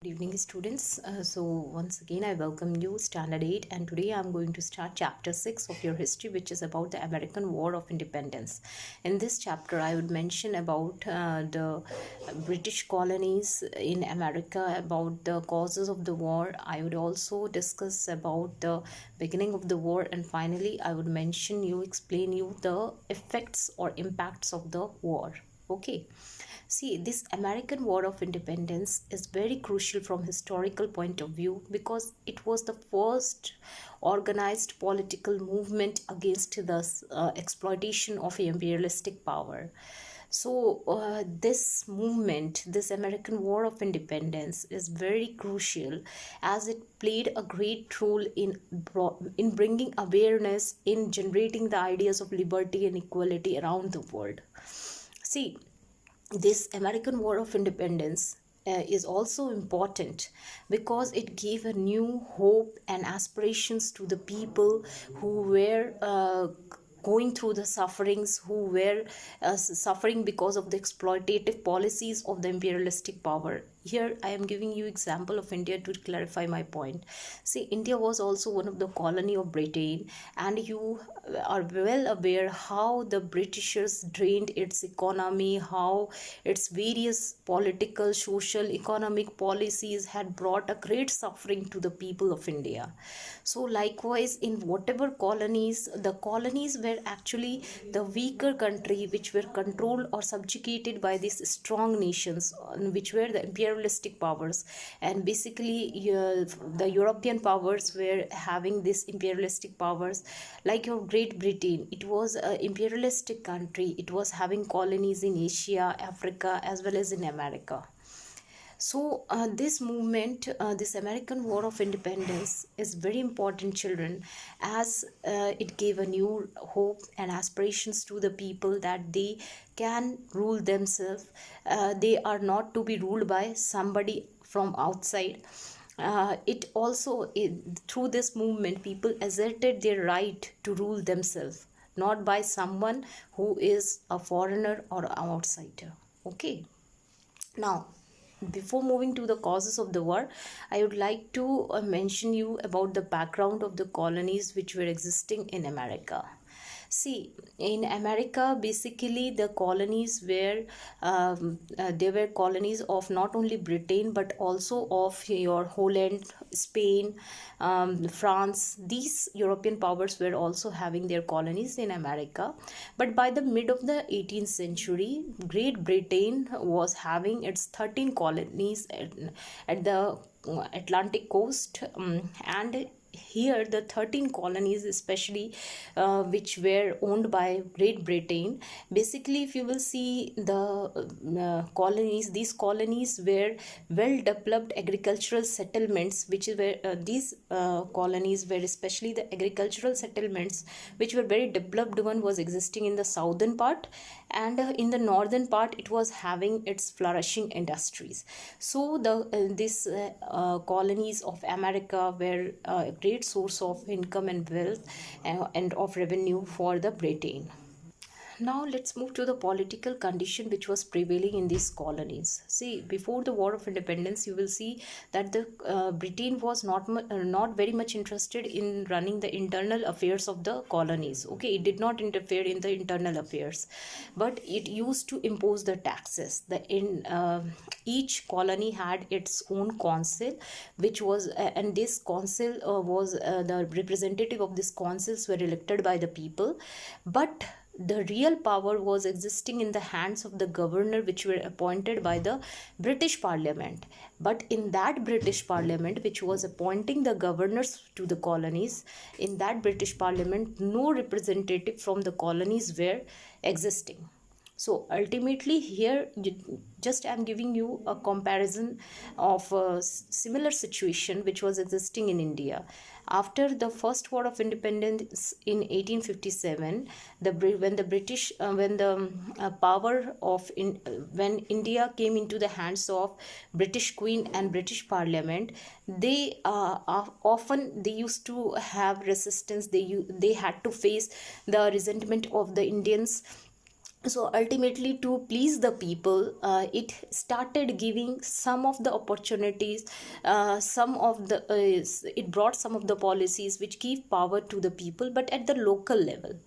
Good evening, students. So once again, I welcome you, Standard 8, and today I'm going to start Chapter 6 of your history, which is about the American War of Independence. In this chapter, I would mention about the British colonies in America, about the causes of the war. I would also discuss about the beginning of the war, and finally, I would explain you the effects or impacts of the war. Okay. See, this American War of Independence is very crucial from historical point of view because it was the first organized political movement against the exploitation of imperialistic power. So, this movement, this American War of Independence, is very crucial as it played a great role in bringing awareness in generating the ideas of liberty and equality around the world. See, this American War of Independence is also important because it gave a new hope and aspirations to the people who were going through the sufferings, who were suffering because of the exploitative policies of the imperialistic power. Here I am giving you example of India to clarify my point. See, India was also one of the colony of Britain, and you are well aware how the Britishers drained its economy, how its various political, social, economic policies had brought a great suffering to the people of India. So likewise, in whatever colonies, the colonies were actually the weaker country which were controlled or subjugated by these strong nations, which were the imperialistic powers. And basically the European powers were having this imperialistic powers. Like your Great Britain, it was an imperialistic country. It was having colonies in Asia, Africa, as well as in America. So this movement, this American War of Independence, is very important, children, as it gave a new hope and aspirations to the people that they can rule themselves. They are not to be ruled by somebody from outside. Through this movement, people asserted their right to rule themselves, not by someone who is a foreigner or an outsider. Okay. Now, before moving to the causes of the war, I would like to mention you about the background of the colonies which were existing in America. See, in America, basically the colonies were they were colonies of not only Britain but also of your Holland, Spain, France. These European powers were also having their colonies in America. But by the mid of the 18th century, Great Britain was having its 13 colonies at the Atlantic coast, and here the 13 colonies especially which were owned by Great Britain. Basically, if you will see the colonies, these colonies were well developed agricultural settlements, which were these colonies were especially the agricultural settlements which were very developed. One was existing in the southern part, and in the northern part it was having its flourishing industries. So these colonies of America were a great source of income and wealth and of revenue for the Britain. Now let's move to the political condition which was prevailing in these colonies. See, before the War of Independence, you will see that the Britain was not very much interested in running the internal affairs of the colonies. Okay, it did not interfere in the internal affairs, but it used to impose the taxes. Each colony had its own council, which was and this council was the representative of these councils were elected by the people, but the real power was existing in the hands of the governor, which were appointed by the British Parliament. But in that British Parliament, which was appointing the governors to the colonies, in that British Parliament, no representative from the colonies were existing. So ultimately here, just I'm giving you a comparison of a similar situation which was existing in India. After the first war of independence in 1857, when India came into the hands of British Queen and British Parliament, they often they used to have resistance. They had to face the resentment of the Indians So ultimately, to please the people, it started giving some of the opportunities, some of the it brought some of the policies which give power to the people, but at the local level.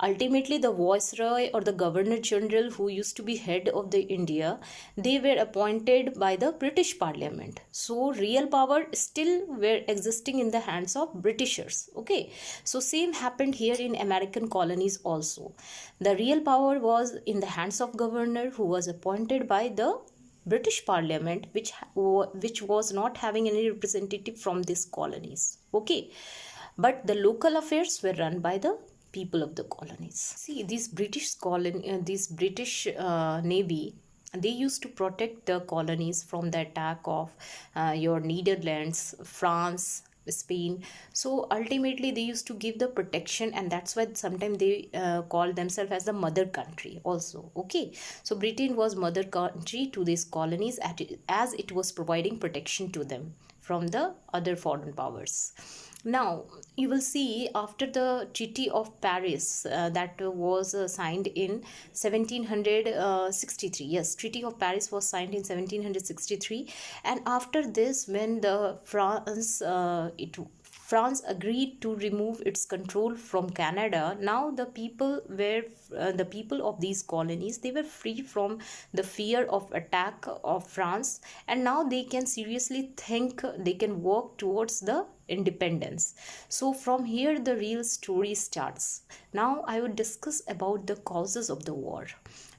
Ultimately, the viceroy or the governor general, who used to be head of the India, they were appointed by the British Parliament. So real power still were existing in the hands of Britishers. Okay, so same happened here in American colonies also. The real power was in the hands of governor, who was appointed by the British Parliament, which was not having any representative from these colonies. Okay, but the local affairs were run by the people of the colonies. See, these British navy, they used to protect the colonies from the attack of your Netherlands, France, Spain. So ultimately, they used to give the protection, and that's why sometimes they call themselves as the mother country also. Okay, so Britain was mother country to these colonies as it was providing protection to them from the other foreign powers. Now, you will see after the Treaty of Paris that was signed in 1763. Yes, Treaty of Paris was signed in 1763, and after this, when the France agreed to remove its control from Canada. Now the people of these colonies, they were free from the fear of attack of France, and now they can seriously think, they can work towards the independence. So from here the real story starts. Now I would discuss about the causes of the war.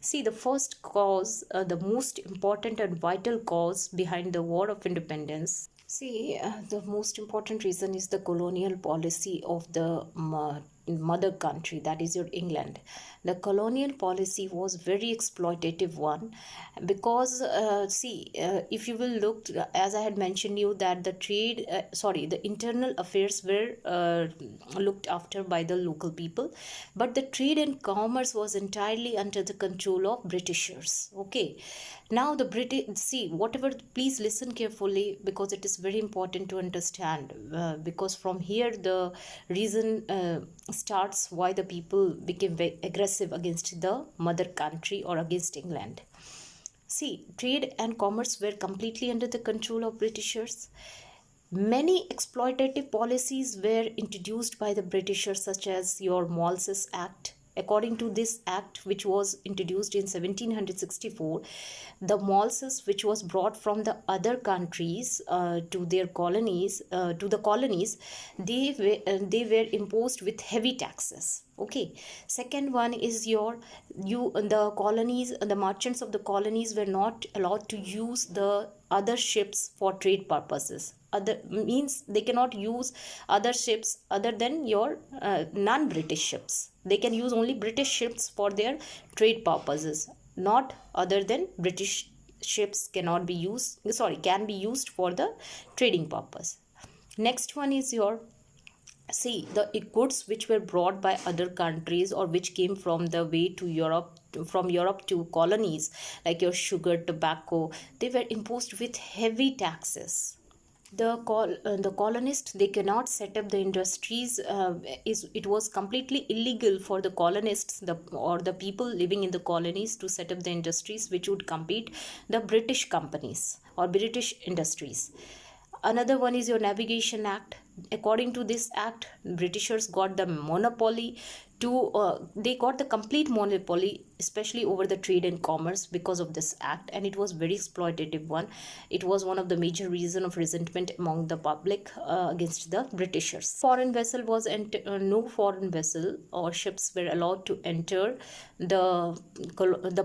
See, the first cause, the most important and vital cause behind the War of Independence. See, the most important reason is the colonial policy of the mother country, that is your England. The colonial policy was very exploitative one, because if you will look, as I had mentioned you, that the internal affairs were looked after by the local people, but the trade and commerce was entirely under the control of Britishers. Okay, now the British, see, whatever, please listen carefully, because it is very important to understand, because from here the reason starts why the people became very aggressive against the mother country or against England. See, trade and commerce were completely under the control of Britishers. Many exploitative policies were introduced by the Britishers, such as your Malthus Act. According to this act, which was introduced in 1764, the Malthus, which was brought from the other countries to their colonies, they were imposed with heavy taxes. Okay, second one is the colonies, the merchants of the colonies were not allowed to use the other ships for trade purposes. Other means they cannot use other ships other than your non-British ships. They can use only British ships for their trade purposes, not other than British ships cannot be used, can be used for the trading purpose. Next one is your, see, the goods which were brought by other countries or which came from the way to Europe, from Europe to colonies, like your sugar, tobacco, they were imposed with heavy taxes. The colonists, they cannot set up the industries. It was completely illegal for the colonists, or the people living in the colonies, to set up the industries which would compete the British companies or British industries. Another one is your Navigation Act. According to this act, Britishers got the monopoly they got the complete monopoly, especially over the trade and commerce, because of this act, and it was very exploitative one. It was one of the major reason of resentment among the public against the Britishers. No foreign vessel or ships were allowed to enter the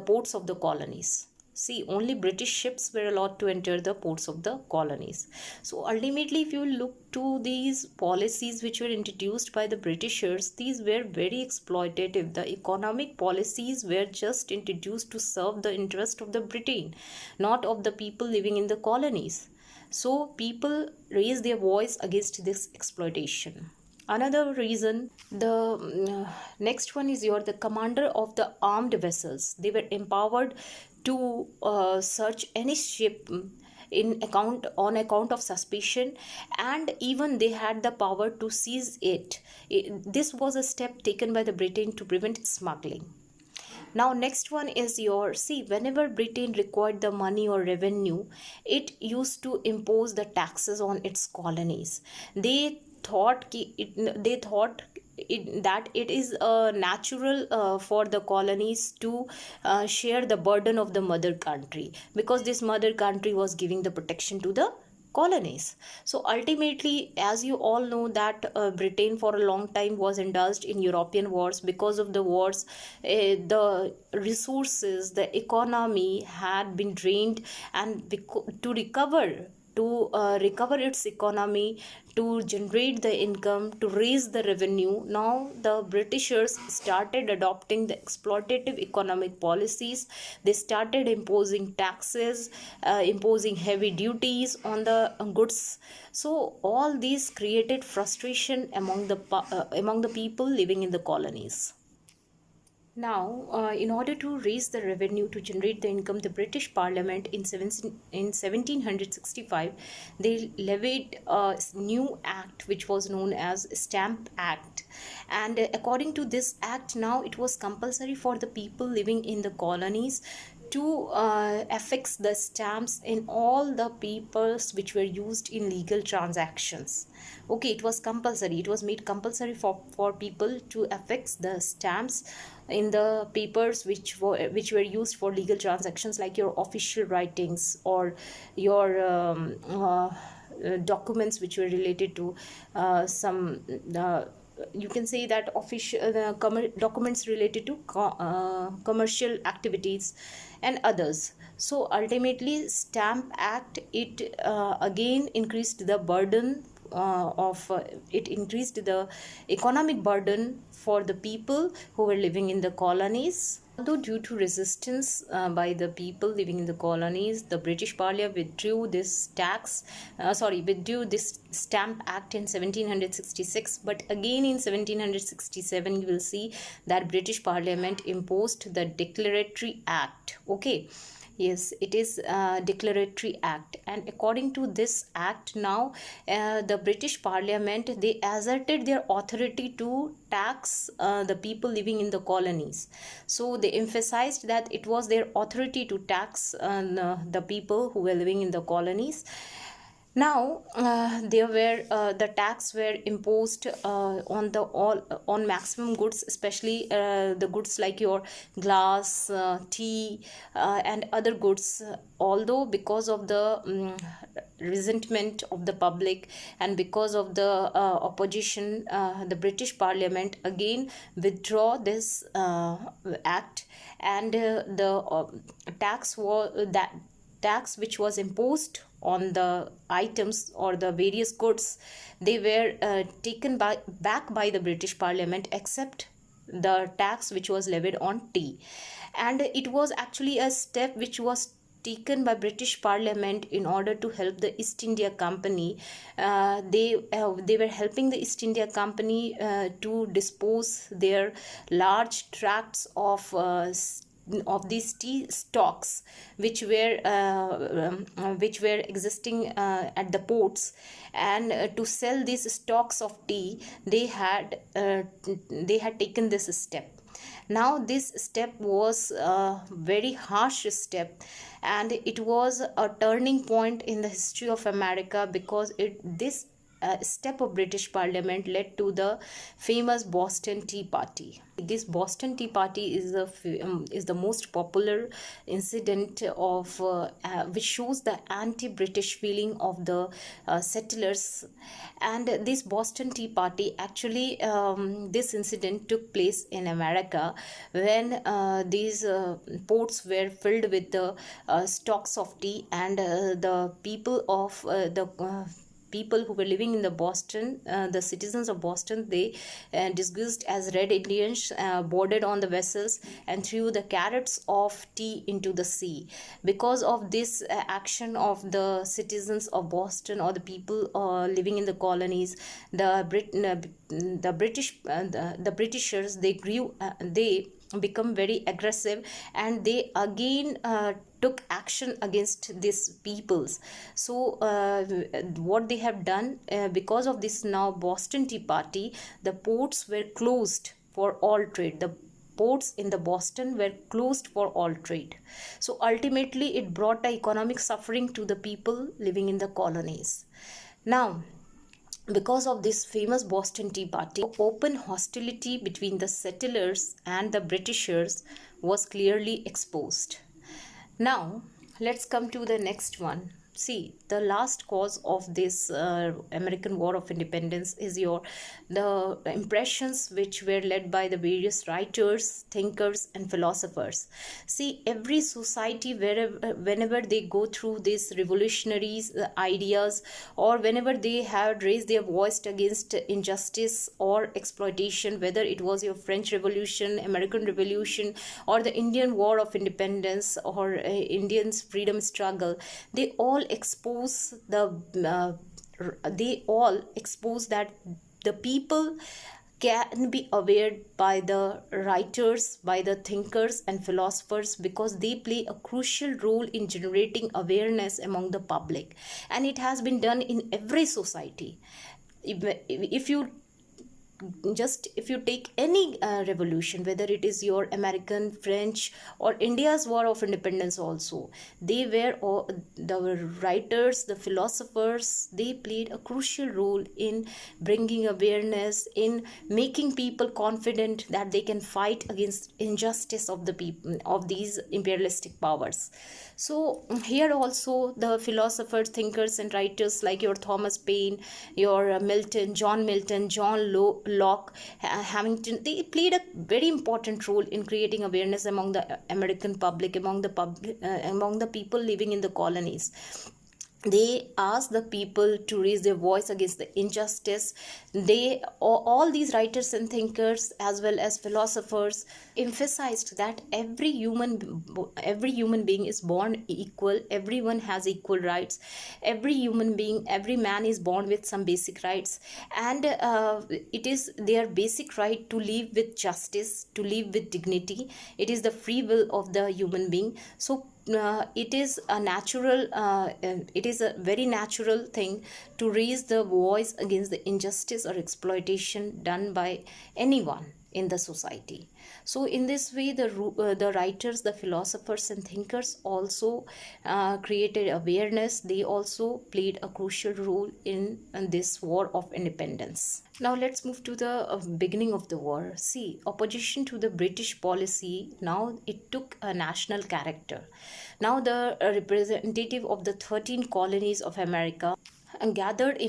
ports of the colonies. See, only British ships were allowed to enter the ports of the colonies. So ultimately, if you look to these policies which were introduced by the Britishers, these were very exploitative. The economic policies were just introduced to serve the interest of the Britain, not of the people living in the colonies. So people raised their voice against this exploitation. Another reason, the next one is the commander of the armed vessels. They were empowered to search any ship on account of suspicion, and even they had the power to seize it. This was a step taken by the Britain to prevent smuggling. Now next one is your, see, whenever Britain required the money or revenue, it used to impose the taxes on its colonies. They thought they thought that it is natural for the colonies to share the burden of the mother country, because this mother country was giving the protection to the colonies. So ultimately, as you all know, that Britain for a long time was indulged in European wars. Because of the wars, the resources, the economy had been drained, and to recover its economy, to generate the income, to raise the revenue, now the Britishers started adopting the exploitative economic policies. They started imposing taxes, imposing heavy duties on the goods. So all these created frustration among the people living in the colonies. Now, in order to raise the revenue, to generate the income, the British Parliament in 1765, they levied a new act which was known as Stamp Act. And according to this act, now it was compulsory for the people living in the colonies to affix the stamps in all the papers which were used in legal transactions. Okay, it was compulsory, it was made compulsory for people to affix the stamps in the papers which were used for legal transactions, like your official writings or your documents which were related to some you can say that official documents related to commercial activities and others. So ultimately, Stamp Act, it again increased the burden it increased the economic burden for the people who were living in the colonies. Although due to resistance by the people living in the colonies, the British Parliament withdrew this Stamp Act in 1766. But again in 1767, you will see that British Parliament imposed the Declaratory Act. Okay. Yes, it is a declaratory act, and according to this act, now the British Parliament, they asserted their authority to tax the people living in the colonies. So they emphasized that it was their authority to tax the people who were living in the colonies. Now there were the tax were imposed on maximum goods, especially the goods like your glass, tea, and other goods. Although because of the resentment of the public and because of the opposition, the British Parliament again withdraw this act, and the tax was that tax which was imposed on the items or the various goods, they were taken back by the British Parliament, except the tax which was levied on tea. And it was actually a step which was taken by British Parliament in order to help the East India Company. They were helping the East India Company to dispose their large tracts of these tea stocks which were existing at the ports, and to sell these stocks of tea, they had taken this step. Now this step was a very harsh step, and it was a turning point in the history of America, because this step of British Parliament led to the famous Boston Tea Party. This Boston Tea Party is the most popular incident of which shows the anti-British feeling of the settlers. And this Boston Tea Party, actually this incident took place in America when these ports were filled with the stocks of tea, and the people of the people who were living in the Boston, the citizens of Boston, they disguised as Red Indians, boarded on the vessels and threw the carrots of tea into the sea. Because of this action of the citizens of Boston, or the people living in the colonies, the Britishers, they become very aggressive, and they again took action against these peoples. So what they have done, because of this now Boston Tea Party, the ports were closed for all trade. The ports in the Boston were closed for all trade. So ultimately it brought the economic suffering to the people living in the colonies. Now, because of this famous Boston Tea Party, open hostility between the settlers and the Britishers was clearly exposed. Now, let's come to the next one. See, the last cause of this American War of Independence is the impressions which were led by the various writers, thinkers, and philosophers. See, every society, whenever they go through these revolutionaries ideas, or whenever they have raised their voice against injustice or exploitation, whether it was your French Revolution, American Revolution, or the Indian War of Independence, or Indians' freedom struggle, they all expose that the people can be aware by the writers, by the thinkers and philosophers, because they play a crucial role in generating awareness among the public, and it has been done in every society. If you take any revolution, whether it is your American, French, or India's War of Independence also, they were all, the writers, the philosophers, they played a crucial role in bringing awareness, in making people confident that they can fight against injustice of the people, of these imperialistic powers. So here also the philosophers, thinkers, and writers like your Thomas Paine, your Milton, John Locke, Hamilton, they played a very important role in creating awareness among the American public, among the people living in the colonies. They asked the people to raise their voice against the injustice. All these writers and thinkers, as well as philosophers, emphasized that every human being is born equal. Everyone has equal rights. Every man is born with some basic rights, and it is their basic right to live with justice, to live with dignity. It is the free will of the human being. So it is a very natural thing to raise the voice against the injustice or exploitation done by anyone in the society. So in this way, the writers, the philosophers, and thinkers also created awareness. They also played a crucial role in this War of Independence. Now let's move to the beginning of the war. See, opposition to the British policy, now it took a national character. Now the representative of the 13 colonies of America gathered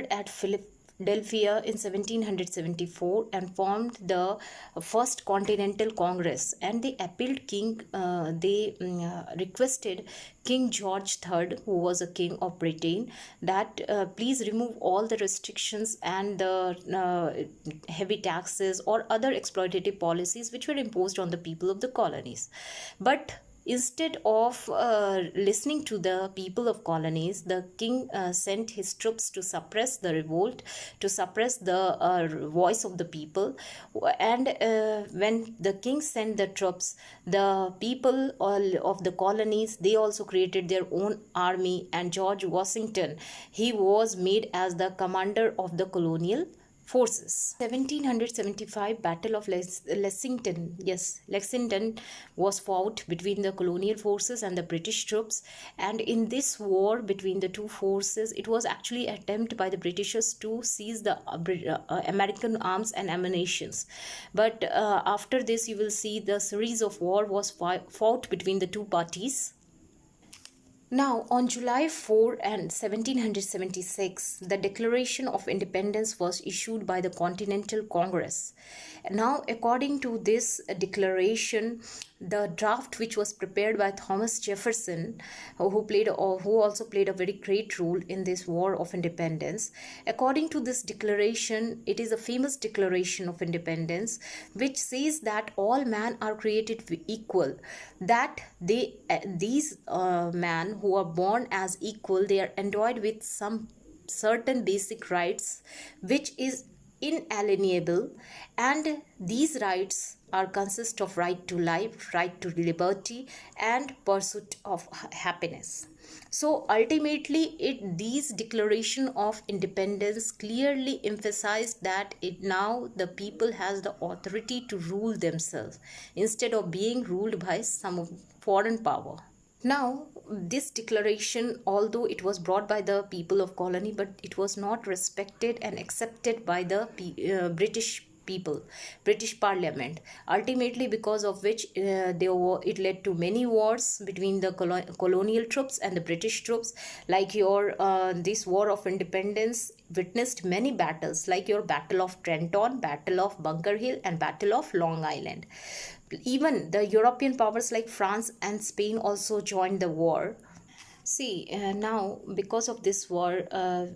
at Philadelphia in 1774 and formed the First Continental Congress, and they requested King George III, who was a king of Britain, that please remove all the restrictions and the heavy taxes or other exploitative policies which were imposed on the people of the colonies. But instead of listening to the people of colonies, the king sent his troops to suppress the revolt, to suppress the voice of the people. And when the king sent the troops, the people of the colonies, they also created their own army, and George Washington, he was made as the commander of the colonial forces. 1775 Battle of Lexington. Yes, Lexington was fought between the colonial forces and the British troops, and in this war between the two forces, it was actually an attempt by the Britishers to seize the American arms and ammunitions. But after this, you will see the series of war was fought between the two parties. Now, on July 4 and 1776, the Declaration of Independence was issued by the Continental Congress. Now, according to this declaration, the draft which was prepared by Thomas Jefferson, who also played a very great role in this War of Independence. According to this declaration, it is a famous Declaration of Independence, which says that all men are created equal, that these men who are born as equal, they are endowed with some certain basic rights which is inalienable, and these rights are consist of right to life, right to liberty, and pursuit of happiness. So ultimately, these declaration of independence clearly emphasized that it now the people has the authority to rule themselves instead of being ruled by some foreign power. Now, this declaration, although it was brought by the people of colony, but it was not respected and accepted by the British people, British Parliament. Ultimately, because of which it led to many wars between the colonial troops and the British troops. Like your this War of Independence witnessed many battles, like your Battle of Trenton, Battle of Bunker Hill, and Battle of Long Island. Even the European powers like France and Spain also joined the war. See, now because of this war,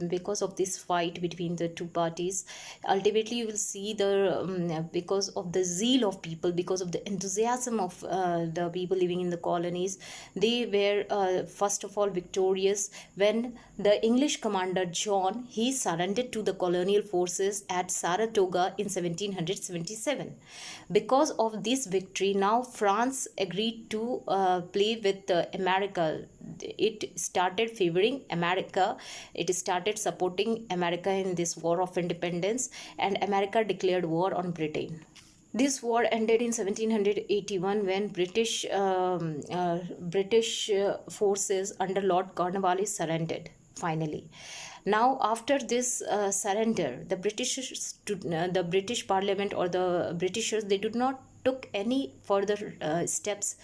because of this fight between the two parties, ultimately you will see because of the zeal of people, because of the enthusiasm of the people living in the colonies, they were first of all victorious when the English commander John, he surrendered to the colonial forces at Saratoga in 1777. Because of this victory, now France agreed to play with America. It started favoring America. It started supporting America in this War of Independence, and America declared war on Britain. This war ended in 1781 when British forces under Lord Cornwallis surrendered finally. Now, after this surrender, the British Parliament or the Britishers, they did not took any further steps,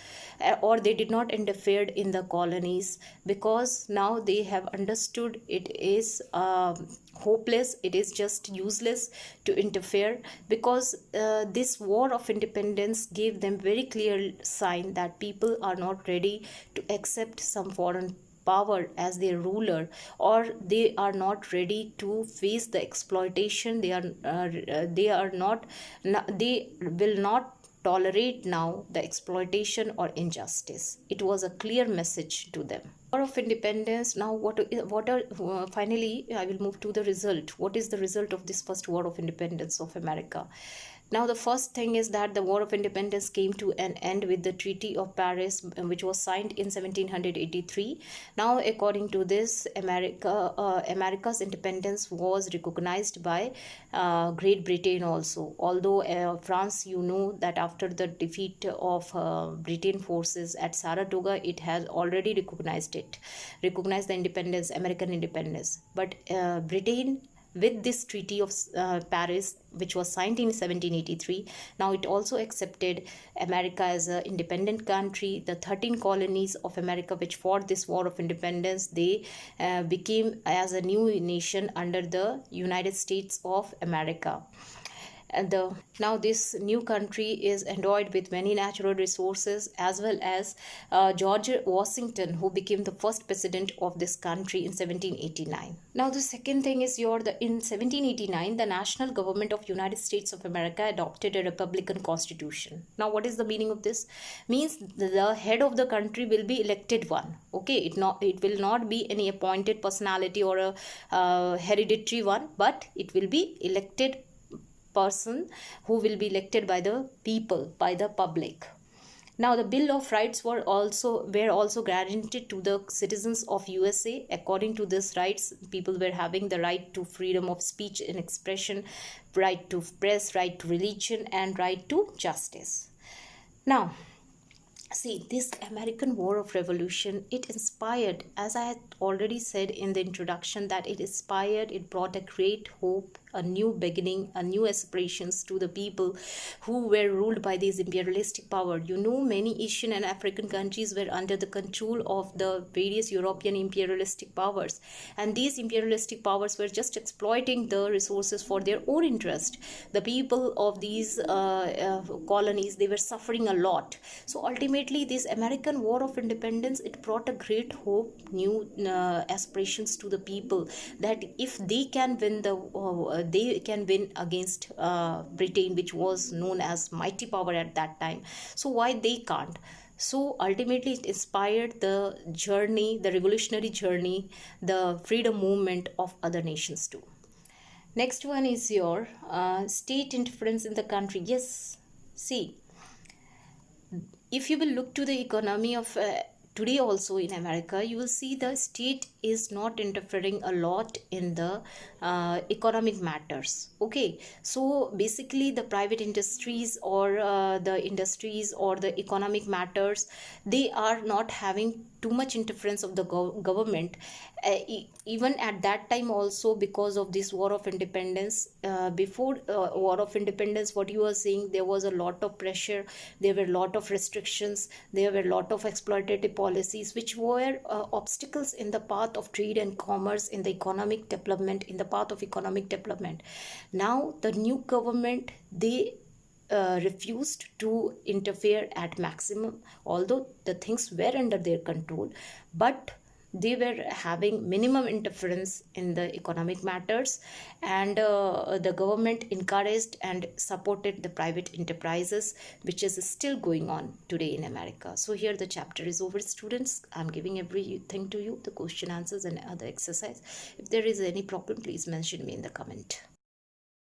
or they did not interfere in the colonies, because now they have understood it is hopeless, it is just useless to interfere, because this War of Independence gave them very clear sign that people are not ready to accept some foreign power as their ruler, or they are not ready to face the exploitation. They will not tolerate now the exploitation or injustice. It was a clear message to them. War of Independence. Now, finally, I will move to the result. What is the result of this first War of Independence of America? Now, the first thing is that the War of Independence came to an end with the Treaty of Paris, which was signed in 1783. Now, according to this, America's independence was recognized by Great Britain also. Although France, you know that after the defeat of Britain forces at Saratoga, it has already recognized the independence, American independence. But Britain, with this Treaty of Paris, which was signed in 1783, now it also accepted America as an independent country. The 13 colonies of America which fought this War of Independence, they became as a new nation under the United States of America. And now this new country is endowed with many natural resources, as well as George Washington, who became the first president of this country in 1789. Now the second thing is in 1789, the national government of United States of America adopted a republican constitution. Now what is the meaning of this? Means the head of the country will be elected one. Okay, it will not be any appointed personality or a hereditary one, but it will be elected person who will be elected by the people, by the public. Now the Bill of Rights were also guaranteed to the citizens of USA. According to these rights, people were having the right to freedom of speech and expression, right to press, right to religion, and right to justice. Now, see, this American War of Revolution, it inspired, as I had already said in the introduction, that it brought a great hope, a new beginning, a new aspirations to the people who were ruled by these imperialistic power. You know, many Asian and African countries were under the control of the various European imperialistic powers, and these imperialistic powers were just exploiting the resources for their own interest. The people of these colonies, they were suffering a lot. So ultimately, this American War of Independence, it brought a great hope, new aspirations to the people, that if they can win they can win against Britain, which was known as mighty power at that time. So why they can't? So ultimately it inspired the journey, the revolutionary journey, the freedom movement of other nations too. Next one is your state interference in the country. Yes, see, if you will look to the economy of today also in America, you will see the state is not interfering a lot in the economic matters. Okay, so basically the private industries or the industries or the economic matters, they are not having too much interference of the government. Even at that time also, because of this war of independence, before war of independence, what you are saying, there was a lot of pressure, there were a lot of restrictions, there were a lot of exploitative policies which were obstacles in the path of trade and commerce, in the economic development, in the path of economic development. Now the new government, they refused to interfere at maximum, although the things were under their control, but they were having minimum interference in the economic matters. And the government encouraged and supported the private enterprises, which is still going on today in America. So here the chapter is over, students. I'm giving everything to you, the question answers and other exercise. If there is any problem, please mention me in the comment.